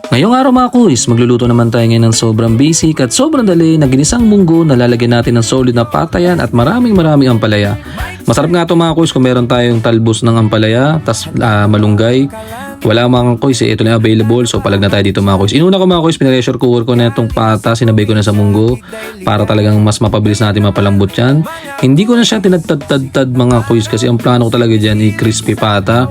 Ngayong araw mga kuys, magluluto naman tayo ngayon ng sobrang basic at sobrang dali na ginisang munggo na lalagyan natin ng solid na patayan at maraming ampalaya. Masarap nga ito mga kuys kung meron tayong talbos ng ampalaya, tas malunggay. Wala mga kuys ito na available, so palag na tayo dito mga kuys. Inuna ko mga kuys, pinressure cooker ko na itong pata, sinabay ko na sa munggo para talagang mas mapabilis natin mapalambot yan. Hindi ko na siya tinadtad mga kuys kasi ang plano ko talaga dyan ay crispy pata.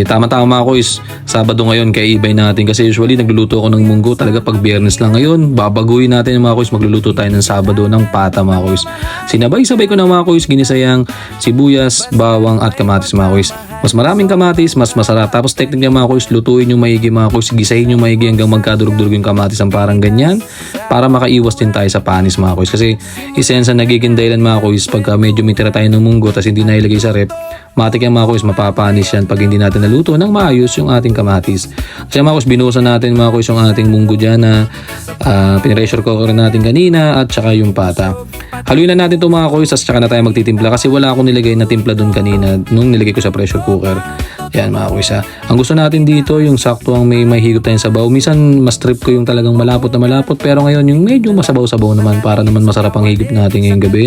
Tama-tama mga kuys, Sabado ngayon kaya ibay natin kasi usually nagluluto ako ng munggo talaga pag Biyernes lang. Ngayon babaguhin natin mga kuys, magluluto tayo ng Sabado ng pata mga kuys. Sinabay-sabay ko na mga kuys, ginisayang sibuyas, bawang at kamatis mga kuys. Mas maraming kamatis, mas masarap. Tapos technique niya mga kuys, lutuin yung maigi mga kuys, gisahin yung maigi hanggang magkadurog-durog yung kamatis ang parang ganyan para makaiwas din tayo sa panis mga kuys. Kasi isa yan sa nagiging dahilan mga kuys pagka medyo may tira tayo ng munggo tapos hindi nailagay sa rep, matik yan mga kuys, mapapanis yan pag hindi natin naluto nang maayos yung ating kamatis. Kasi mga kuys, binuhusan natin mga kuys yung ating munggo dyan na pinressure cooker natin kanina at saka yung pata. Haluin na natin ito mga kuys, at saka na tayo magtitimpla kasi wala akong nilagay na timpla dun kanina nung nilagay ko sa pressure cooker. Yan mga kuys ha. Ang gusto natin dito yung sakto ang may higop tayong sabaw. Minsan mas trip ko yung talagang malapot na malapot, pero ngayon yung medyo masabaw-sabaw naman para naman masarap ang higop natin ngayong gabi.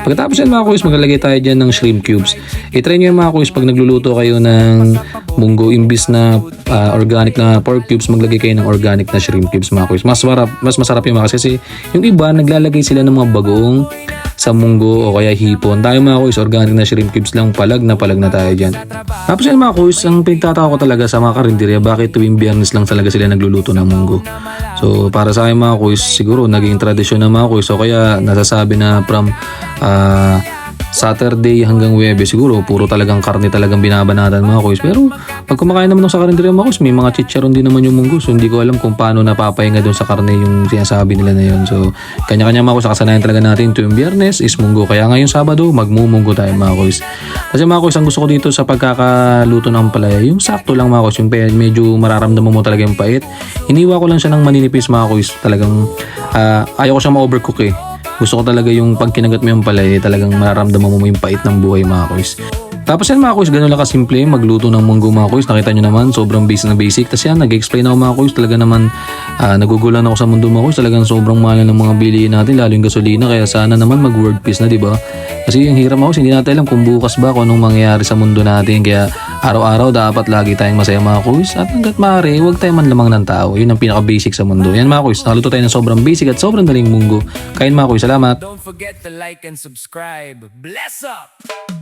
Pagkatapos yan mga kuys, maglalagay tayo dyan ng shrimp cubes. I-try nyo yan mga kuys, pag nagluluto kayo ng munggo, imbis na organic na pork cubes, maglagay kayo ng organic na shrimp cubes mga kuys. Mas masarap yung mga kasi yung iba naglalagay sila ng mga bagoong sa munggo o kaya hipon. Tayo mga kuys, organic na shrimp cubes lang, palag na tayo dyan. Tapos yan mga kuys, ang pinagtataka ko talaga sa mga karinderya, bakit tuwing Biyernes lang talaga sila nagluluto ng munggo. So para sa akin mga kuys, siguro naging tradisyon na mga kuys, so kaya nasasabi na from Saturday hanggang Webes siguro puro talagang karne talagang binabanatan mga kuys. Pero pag kumakain naman sa karinderya mga kuys, may mga chicharon din naman yung munggo. So hindi ko alam kung paano napapahinga doon sa karne yung sinasabi nila na yun. So kanya-kanya mga kuys, kasanayan talaga natin tuwing Biyernes is munggo. Kaya ngayong Sabado magmumunggo tayo mga kuys. Kasi mga kuys, ang gusto ko dito sa pagkakaluto ng palaya, yung sakto lang mga kuys, yung medyo mararamdaman mo talaga yung pait. Hiniwa ko lang siya ng maninipis mga kuys. Talagang ayaw ko siya ma-overcook eh. Gusto ko talaga yung pag kinagat mo yung palay, talagang mararamdaman mo yung pait ng buhay mga kuys. Tapos yan mga kuys, ganun lang kasimple magluto ng munggo mga kuys. Nakita nyo naman, sobrang basic na basic. Tapos yan, nag-explain ako mga kuys. Talaga naman, nagugulan ako sa mundo mga kuys. Talagang sobrang mahal ng mga bilihin natin, lalo yung gasolina. Kaya sana naman mag-world peace na, diba? Kasi yung hirap mga kuys, hindi natin alam kung bukas ba kung anong mangyayari sa mundo natin. Kaya araw-araw dapat lagi tayong masaya mga kuys. At hanggat maaari, huwag tayong manlamang ng tao. Yun ang pinaka-basic sa mundo. Yan mga kuys, nakaluto tayo ng sobrang basic at sobrang daling munggo. Kain mga kuys, salamat! Don't forget to like and subscribe. Bless up!